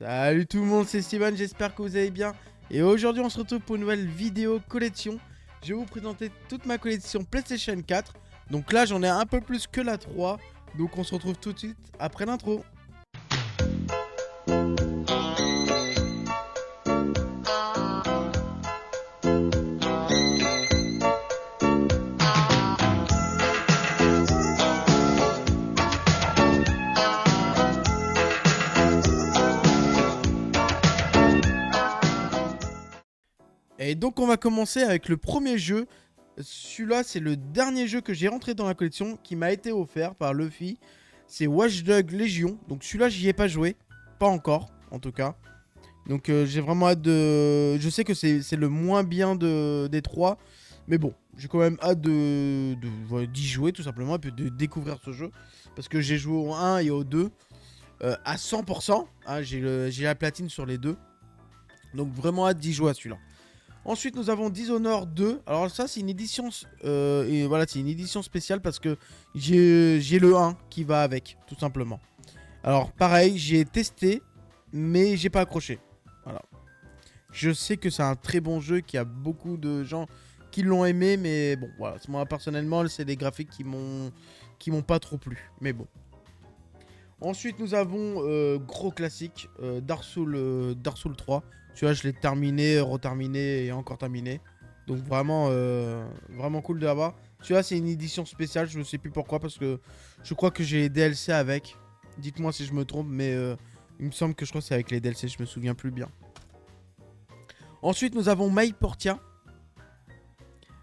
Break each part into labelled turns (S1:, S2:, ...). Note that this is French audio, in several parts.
S1: Salut tout le monde, c'est Steven, j'espère que vous allez bien. Et aujourd'hui on se retrouve pour une nouvelle vidéo collection. Je vais vous présenter toute ma collection PlayStation 4. Donc là j'en ai un peu plus que la 3. Donc on se retrouve tout de suite après l'intro. Et donc on va commencer avec le premier jeu. Celui-là c'est le dernier jeu que j'ai rentré dans la collection qui m'a été offert par Luffy. C'est Watch Dogs Legion. Donc celui-là j'y ai pas joué. Pas encore en tout cas. Donc j'ai vraiment hâte de... Je sais que c'est le moins bien des trois. Mais bon, j'ai quand même hâte d'y jouer tout simplement. Et puis de découvrir ce jeu. Parce que j'ai joué au 1 et au 2 à 100%. Hein, j'ai la platine sur les deux. Donc vraiment hâte d'y jouer à celui-là. Ensuite, nous avons Dishonored 2. Alors ça, c'est une édition, et voilà, c'est une édition spéciale parce que j'ai le 1 qui va avec, tout simplement. Alors pareil, j'ai testé, mais j'ai pas accroché. Voilà. Je sais que c'est un très bon jeu, qu'il y a beaucoup de gens qui l'ont aimé, mais bon, voilà, moi personnellement, c'est des graphiques qui m'ont pas trop plu. Mais bon. Ensuite, nous avons gros classique, Dark Souls 3. Celui-là, je l'ai terminé, reterminé et encore terminé. Donc vraiment, vraiment cool de l'avoir. Celui-là, c'est une édition spéciale, je ne sais plus pourquoi, parce que je crois que j'ai les DLC avec. Dites-moi si je me trompe, mais il me semble que je crois que c'est avec les DLC, je me souviens plus bien. Ensuite, nous avons My Portia.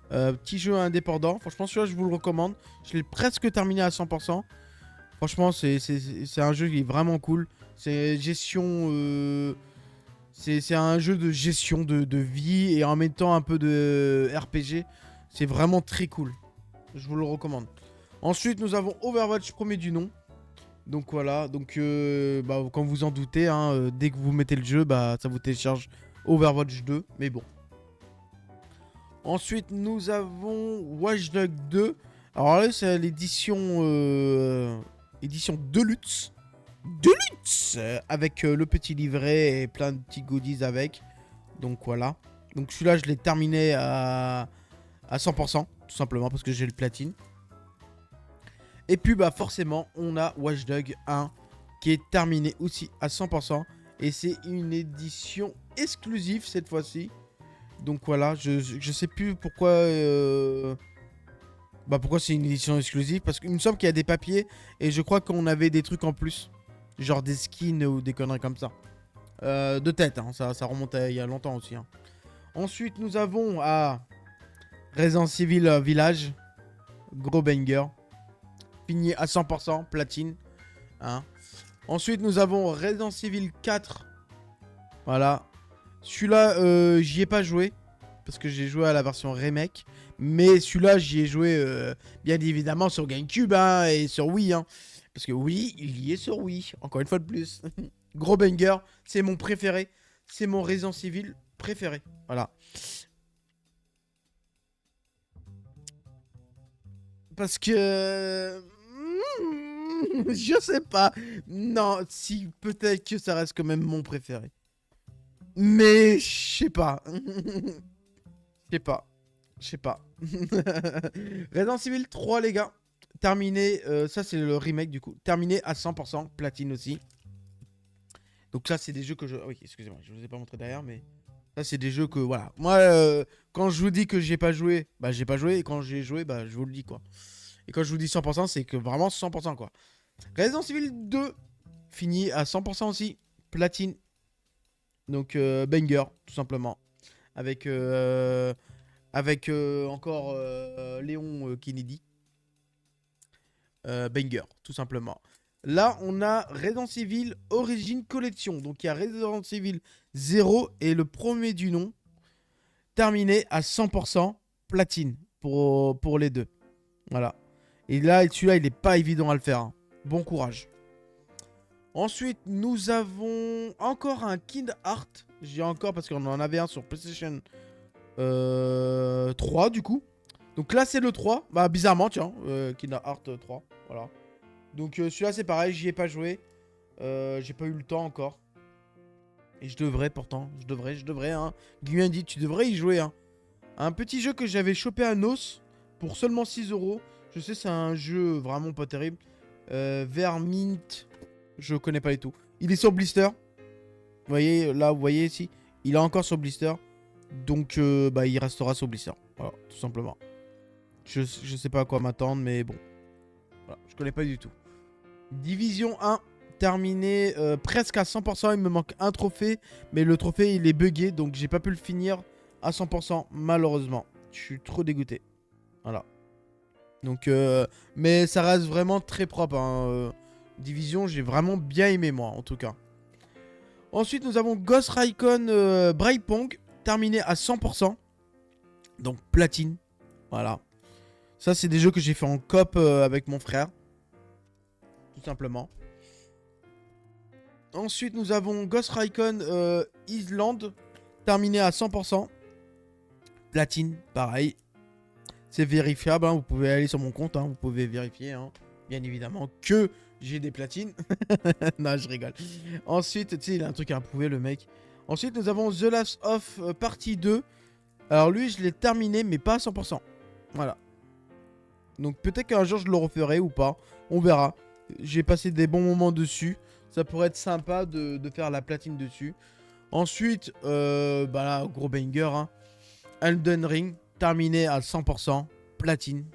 S1: Petit jeu indépendant. Franchement, celui-là, je vous le recommande. Je l'ai presque terminé à 100%. Franchement, c'est un jeu qui est vraiment cool. C'est gestion... c'est un jeu de gestion de vie et en même temps un peu de RPG. C'est vraiment très cool. Je vous le recommande. Ensuite, nous avons Overwatch premier du nom. Donc voilà. Donc, bah, comme vous en doutez, hein, dès que vous mettez le jeu, bah, ça vous télécharge Overwatch 2. Mais bon. Ensuite, nous avons Watch Dogs 2. Alors là, c'est l'édition édition Deluxe. Deluxe avec le petit livret et plein de petits goodies avec. Donc voilà. Donc celui-là, je l'ai terminé à 100%, tout simplement parce que j'ai le platine. Et puis bah forcément, on a Watch Dogs 1 qui est terminé aussi à 100%. Et c'est une édition exclusive cette fois-ci. Donc voilà, je sais plus pourquoi... Bah pourquoi c'est une édition exclusive. Parce qu'il me semble qu'il y a des papiers et je crois qu'on avait des trucs en plus. Genre des skins ou des conneries comme ça. De tête, hein, ça remonte à il y a longtemps aussi. Hein. Ensuite, nous avons Resident Evil Village. Gros banger. Fini à 100%, platine. Hein. Ensuite, nous avons Resident Evil 4. Voilà. Celui-là, j'y ai pas joué. Parce que j'ai joué à la version remake. Mais celui-là, j'y ai joué bien évidemment sur GameCube hein, et sur Wii. Hein. Parce que oui, il y est sur Wii. Encore une fois de plus. Gros banger. C'est mon préféré. C'est mon Resident Evil préféré. Voilà. Parce que... je sais pas. Non, si, peut-être que ça reste quand même mon préféré. Mais je sais pas. Je sais pas. Je sais pas. Resident Evil 3, les gars. Terminé. Ça, c'est le remake du coup. Terminé à 100%. Platine aussi. Donc, ça, c'est des jeux que je. Oui, excusez-moi. Je vous ai pas montré derrière, mais. Ça, c'est des jeux que. Voilà. Moi, quand je vous dis que j'ai pas joué, bah, j'ai pas joué. Et quand j'ai joué, bah, je vous le dis, quoi. Et quand je vous dis 100%, c'est que vraiment 100%, quoi. Resident Evil 2. Fini à 100% aussi. Platine. Donc, banger, tout simplement. Avec. Encore Léon Kennedy. Banger, tout simplement. Là, on a Resident Evil Origin Collection. Donc, il y a Resident Evil 0 et le premier du nom. Terminé à 100% platine pour les deux. Voilà. Et là, celui-là, il n'est pas évident à le faire. Hein. Bon courage. Ensuite, nous avons encore un Kind Hearts. J'ai encore parce qu'on en avait un sur PlayStation 3 du coup. Donc là c'est le 3. Bah bizarrement tiens. Kingdom Hearts 3. Voilà. Donc celui-là c'est pareil. J'y ai pas joué. J'ai pas eu le temps encore. Et je devrais pourtant, je devrais, hein. Guillaume dit, tu devrais y jouer, hein. Un petit jeu que j'avais chopé à Nos pour seulement 6 euros. Je sais, c'est un jeu vraiment pas terrible. Vermint, je connais pas du tout. Il est sur Blister. Vous voyez, là, vous voyez ici, il est encore sur Blister. Donc, bah, il restera sur Blister. Voilà, tout simplement. Je sais pas à quoi m'attendre, mais bon. Voilà, je connais pas du tout. Division 1, terminé presque à 100%. Il me manque un trophée, mais le trophée, il est buggé, donc j'ai pas pu le finir à 100%, malheureusement. Je suis trop dégoûté. Voilà. Donc, mais ça reste vraiment très propre, hein. Division, j'ai vraiment bien aimé, moi, en tout cas. Ensuite, nous avons Ghost Recon Breakpong, terminé à 100%. Donc, platine. Voilà. Ça, c'est des jeux que j'ai fait en coop avec mon frère. Tout simplement. Ensuite, nous avons Ghost Recon Island, terminé à 100%. Platine, pareil. C'est vérifiable, hein, vous pouvez aller sur mon compte, hein, vous pouvez vérifier, hein, bien évidemment, que j'ai des platines. Non, je rigole. Ensuite, tu sais, il a un truc à prouver, le mec. Ensuite, nous avons The Last of Partie 2. Alors lui, je l'ai terminé, mais pas à 100%. Voilà. Donc peut-être qu'un jour, je le referai ou pas. On verra. J'ai passé des bons moments dessus. Ça pourrait être sympa de faire la platine dessus. Ensuite, bah là, gros banger, hein. Elden Ring, terminé à 100%. Platine,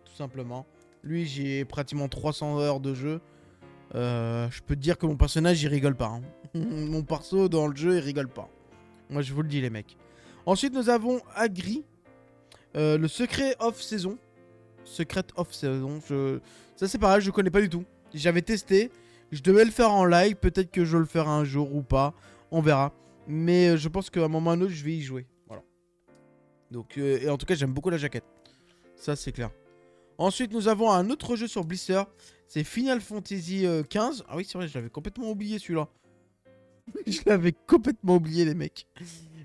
S1: tout simplement. Lui, j'ai pratiquement 300 heures de jeu. Je peux te dire que mon personnage, il rigole pas, hein. Mon perso, dans le jeu, il rigole pas. Moi, je vous le dis, les mecs. Ensuite, nous avons Agri. Le Secret of Saison. Secret of Saison. Ça, c'est pareil, je connais pas du tout. J'avais testé. Je devais le faire en live. Peut-être que je le ferai un jour ou pas. On verra. Mais je pense qu'à un moment ou à un autre, je vais y jouer. Voilà. Donc, et en tout cas, j'aime beaucoup la jaquette. Ça, c'est clair. Ensuite, nous avons un autre jeu sur Blister. C'est Final Fantasy XV. Ah oui, c'est vrai, je l'avais complètement oublié celui-là. Je l'avais complètement oublié, les mecs.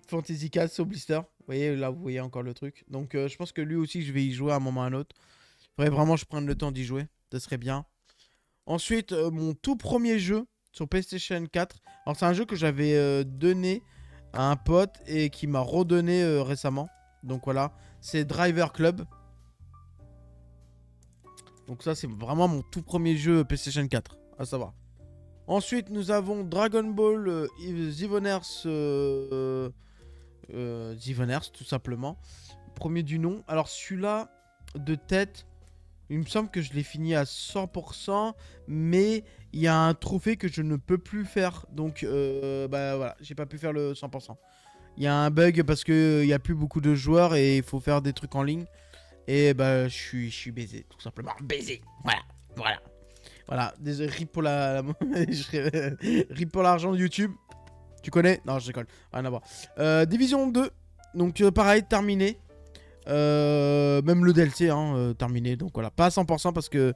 S1: Fantasy 4 sur Blister. Vous voyez, là, vous voyez encore le truc. Donc, je pense que lui aussi, je vais y jouer à un moment ou à un autre. Faudrait vraiment que je prenne le temps d'y jouer. Ça serait bien. Ensuite, mon tout premier jeu sur PlayStation 4. Alors, c'est un jeu que j'avais donné à un pote et qui m'a redonné récemment. Donc, voilà. C'est Driver Club. Donc, ça, c'est vraiment mon tout premier jeu PlayStation 4. À savoir. Ensuite, nous avons Dragon Ball Xenoverse. Xenoverse, tout simplement. Premier du nom. Alors, celui-là, de tête, il me semble que je l'ai fini à 100%. Mais il y a un trophée que je ne peux plus faire. Donc, bah voilà, j'ai pas pu faire le 100%. Il y a un bug parce qu'il n'y a plus beaucoup de joueurs et il faut faire des trucs en ligne. Et bah, je suis baisé, tout simplement. Baisé. Voilà, voilà. Voilà, désolé, rip pour rip pour l'argent de YouTube. Tu connais? Non, je déconne. Rien à voir. Division 2. Donc, pareil, terminé. Même le DLC, hein, terminé. Donc, voilà, pas à 100% parce que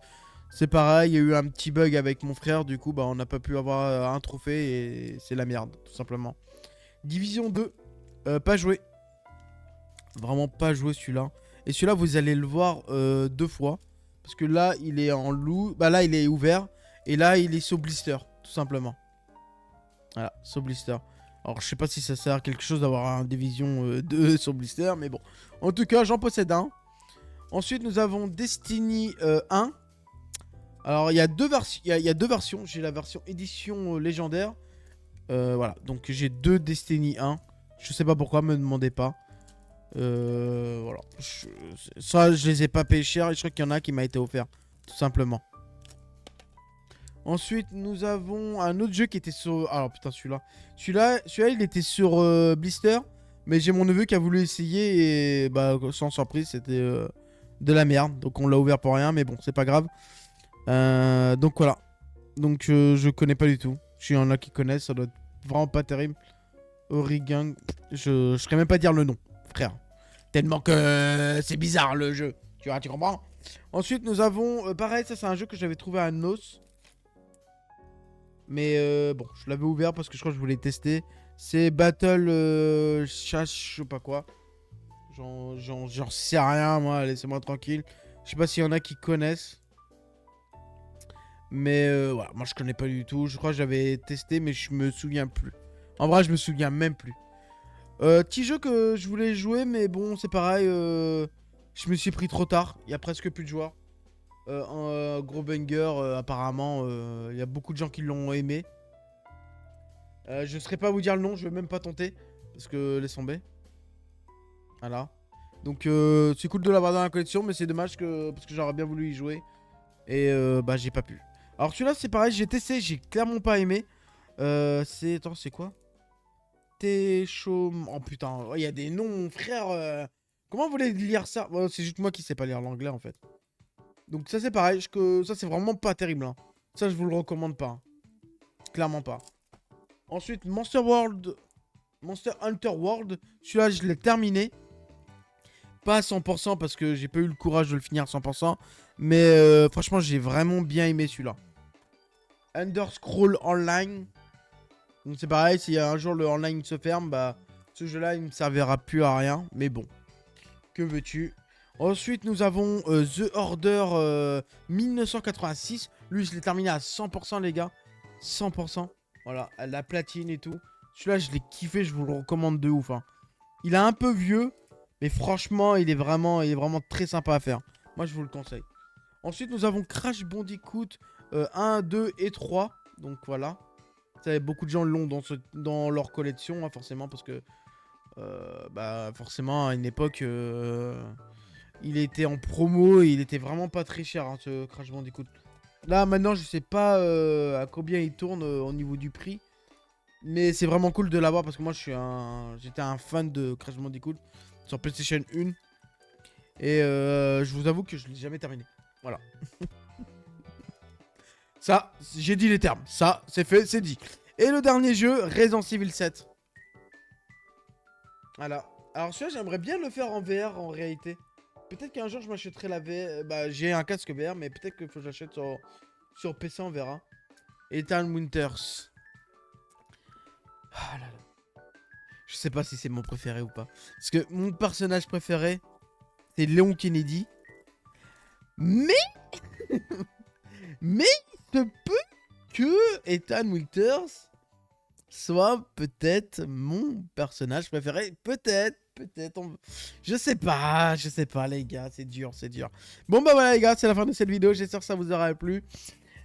S1: c'est pareil. Il y a eu un petit bug avec mon frère. Du coup, bah, on n'a pas pu avoir un trophée et c'est la merde, tout simplement. Division 2. Pas joué. Vraiment pas joué celui-là. Et celui-là, vous allez le voir 2 fois. Parce que là, il est en loup. Bah là, il est ouvert. Et là, il est sur blister, tout simplement. Voilà, sur blister. Alors, je sais pas si ça sert à quelque chose d'avoir un division 2 sur blister. Mais bon. En tout cas, j'en possède un. Ensuite, nous avons Destiny 1. Alors, il y a deux versions. J'ai la version édition légendaire. Voilà. Donc, j'ai 2 Destiny 1. Je sais pas pourquoi, me demandez pas. Voilà. Ça, je les ai pas payés cher et je crois qu'il y en a qui m'a été offert. Tout simplement. Ensuite, nous avons un autre jeu qui était sur... Alors, putain, celui-là, il était sur Blister. Mais j'ai mon neveu qui a voulu essayer et bah, sans surprise, c'était de la merde. Donc, on l'a ouvert pour rien, mais bon, c'est pas grave. Donc, voilà. Donc, je connais pas du tout. S'il y en a qui connaissent, ça doit être vraiment pas terrible. Origang. Je saurais même pas dire le nom, frère. Tellement que c'est bizarre le jeu. Tu vois, tu comprends? Ensuite, nous avons... pareil, ça c'est un jeu que j'avais trouvé à Nos. Mais bon, je l'avais ouvert parce que je crois que je voulais tester. C'est Battle Chasse, je sais pas quoi. J'en sais rien, moi. Laissez-moi tranquille. Je sais pas s'il y en a qui connaissent. Mais voilà, moi je connais pas du tout. Je crois que j'avais testé, mais je me souviens plus. En vrai, je me souviens même plus. Petit jeu que je voulais jouer, mais bon, c'est pareil. Je me suis pris trop tard. Il y a presque plus de joueurs. Un gros banger, apparemment. Il y a beaucoup de gens qui l'ont aimé. Je ne saurais pas vous dire le nom, je vais même pas tenter. Parce que laisse tomber. Voilà. Donc c'est cool de l'avoir dans la collection, mais c'est dommage parce que j'aurais bien voulu y jouer. Et bah j'ai pas pu. Alors celui-là c'est pareil, j'ai testé, j'ai clairement pas aimé. Attends, c'est quoi? Téchom... Oh putain, il y a des noms, frère. Comment vous voulez lire ça? C'est juste moi qui sais pas lire l'anglais en fait. Donc ça c'est pareil, ça c'est vraiment pas terrible. Hein. Ça je vous le recommande pas. Hein. Clairement pas. Ensuite, Monster Hunter World. Celui-là je l'ai terminé. Pas à 100% parce que j'ai pas eu le courage de le finir à 100%. Mais franchement, j'ai vraiment bien aimé celui-là. Underscroll Online. Donc c'est pareil, si un jour le online se ferme, bah ce jeu-là, il ne me servira plus à rien. Mais bon, que veux-tu? Ensuite, nous avons The Order 1986. Lui, je l'ai terminé à 100%, les gars. 100%. Voilà, la platine et tout. Celui-là, je l'ai kiffé, je vous le recommande de ouf. Hein. Il est un peu vieux. Mais franchement, il est vraiment très sympa à faire. Moi, je vous le conseille. Ensuite, nous avons Crash Bandicoot 1, 2 et 3. Donc voilà. Ça, beaucoup de gens l'ont dans leur collection, hein, forcément, parce que bah, forcément, à une époque, il était en promo et il était vraiment pas très cher, hein, ce Crash Bandicoot. Là, maintenant, je sais pas à combien il tourne au niveau du prix. Mais c'est vraiment cool de l'avoir parce que moi, j'étais un fan de Crash Bandicoot sur PlayStation 1. Et je vous avoue que je l'ai jamais terminé. Voilà. Ça, j'ai dit les termes. Ça, c'est fait, c'est dit. Et le dernier jeu, Resident Evil 7. Voilà. Alors celui-là, j'aimerais bien le faire en VR en réalité. Peut-être qu'un jour, je m'achèterai la VR. Bah, j'ai un casque VR, mais peut-être qu'il faut que j'achète sur PC, on verra. Ethan Winters. Ah là là. Je sais pas si c'est mon préféré ou pas. Parce que mon personnage préféré, c'est Léon Kennedy. Mais... mais il se peut que Ethan Winters soit peut-être mon personnage préféré. Peut-être. Je sais pas les gars, c'est dur. Bon bah voilà les gars, c'est la fin de cette vidéo, j'espère que ça vous aura plu.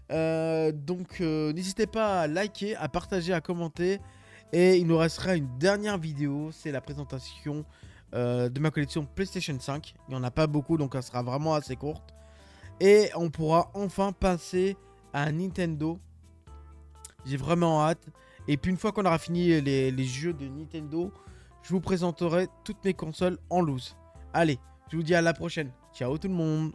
S1: Donc n'hésitez pas à liker, à partager, à commenter. Et il nous restera une dernière vidéo, c'est la présentation de ma collection PlayStation 5. Il n'y en a pas beaucoup, donc elle sera vraiment assez courte. Et on pourra enfin passer à Nintendo. J'ai vraiment hâte. Et puis une fois qu'on aura fini les jeux de Nintendo, je vous présenterai toutes mes consoles en loose. Allez, je vous dis à la prochaine. Ciao tout le monde.